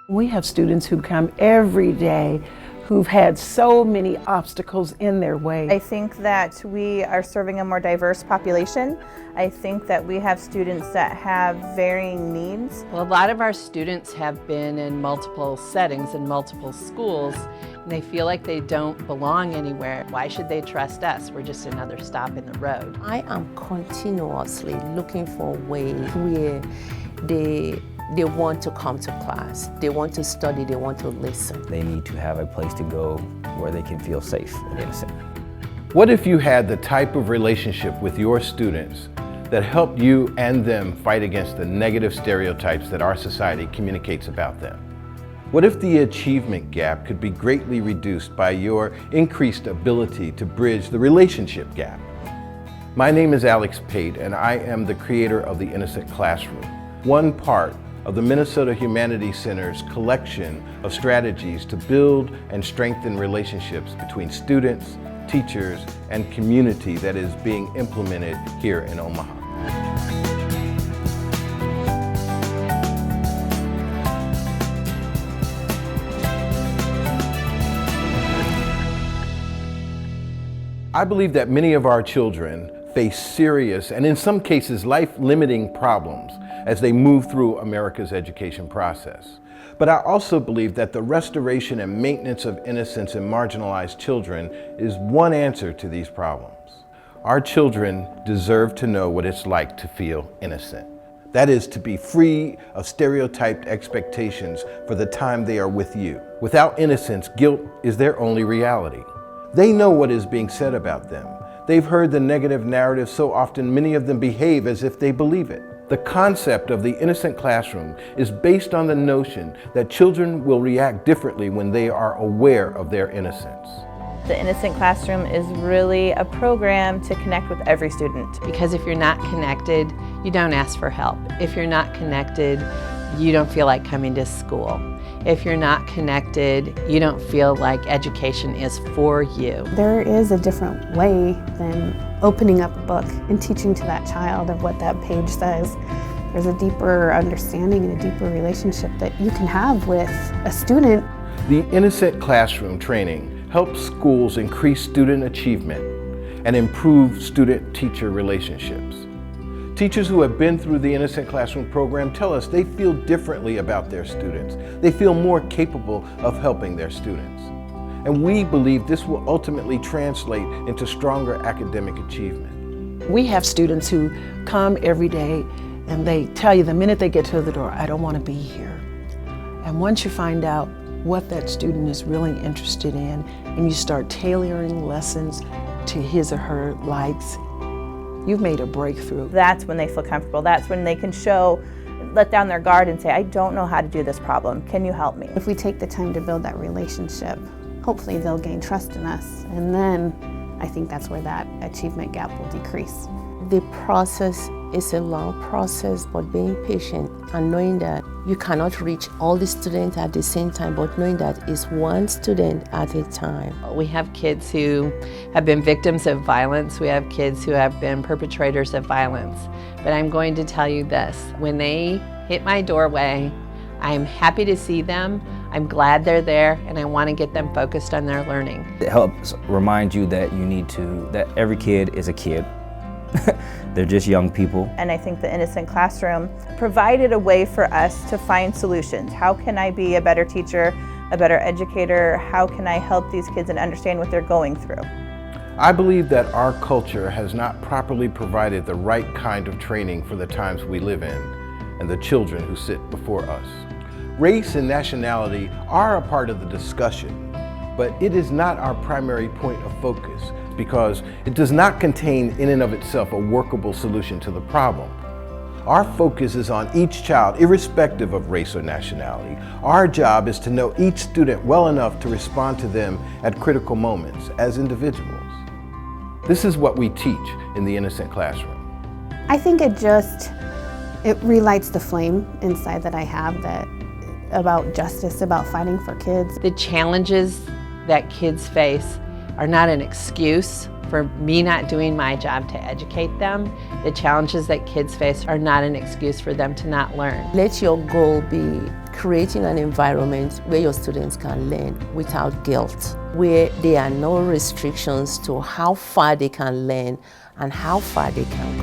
We have students who come every day who've had so many obstacles in their way. I think that we are serving a more diverse population. I think that we have students that have varying needs. Well, a lot of our students have been in multiple settings in multiple schools, and they feel like they don't belong anywhere. Why should they trust us? We're just another stop in the road. I am continuously looking for ways where they want to come to class, they want to study, they want to listen. They need to have a place to go where they can feel safe and innocent. What if you had the type of relationship with your students that helped you and them fight against the negative stereotypes that our society communicates about them? What if the achievement gap could be greatly reduced by your increased ability to bridge the relationship gap? My name is Alex Pate, and I am the creator of the Innocent Classroom, one part of the Minnesota Humanities Center's collection of strategies to build and strengthen relationships between students, teachers, and community that is being implemented here in Omaha. I believe that many of our children face serious and in some cases life-limiting problems as they move through America's education process. But I also believe that the restoration and maintenance of innocence in marginalized children is one answer to these problems. Our children deserve to know what it's like to feel innocent. That is, to be free of stereotyped expectations for the time they are with you. Without innocence, guilt is their only reality. They know what is being said about them. They've heard the negative narrative so often many of them behave as if they believe it. The concept of the innocent classroom is based on the notion that children will react differently when they are aware of their innocence. The Innocent Classroom is really a program to connect with every student. Because if you're not connected, you don't ask for help. If you're not connected, you don't feel like coming to school. If you're not connected, you don't feel like education is for you. There is a different way than opening up a book and teaching to that child of what that page says. There's a deeper understanding and a deeper relationship that you can have with a student. The Innocent Classroom training helps schools increase student achievement and improve student-teacher relationships. Teachers who have been through the Innocent Classroom program tell us they feel differently about their students. They feel more capable of helping their students. And we believe this will ultimately translate into stronger academic achievement. We have students who come every day and they tell you the minute they get to the door, I don't want to be here. And once you find out what that student is really interested in and you start tailoring lessons to his or her likes, you've made a breakthrough. That's when they feel comfortable. That's when they can let down their guard and say, I don't know how to do this problem. Can you help me? If we take the time to build that relationship, hopefully they'll gain trust in us. And then I think that's where that achievement gap will decrease. The process is a long process, but being patient and knowing that you cannot reach all the students at the same time, but knowing that it's one student at a time. We have kids who have been victims of violence. We have kids who have been perpetrators of violence. But I'm going to tell you this, when they hit my doorway, I'm happy to see them. I'm glad they're there, and I want to get them focused on their learning. It helps remind you that that every kid is a kid. They're just young people. And I think the Innocent Classroom provided a way for us to find solutions. How can I be a better teacher, a better educator? How can I help these kids and understand what they're going through? I believe that our culture has not properly provided the right kind of training for the times we live in and the children who sit before us. Race and nationality are a part of the discussion, but it is not our primary point of focus because it does not contain in and of itself a workable solution to the problem. Our focus is on each child, irrespective of race or nationality. Our job is to know each student well enough to respond to them at critical moments as individuals. This is what we teach in the Innocent Classroom. I think it relights the flame inside that I have about justice, about fighting for kids. The challenges that kids face are not an excuse for me not doing my job to educate them. The challenges that kids face are not an excuse for them to not learn. Let your goal be creating an environment where your students can learn without guilt, where there are no restrictions to how far they can learn and how far they can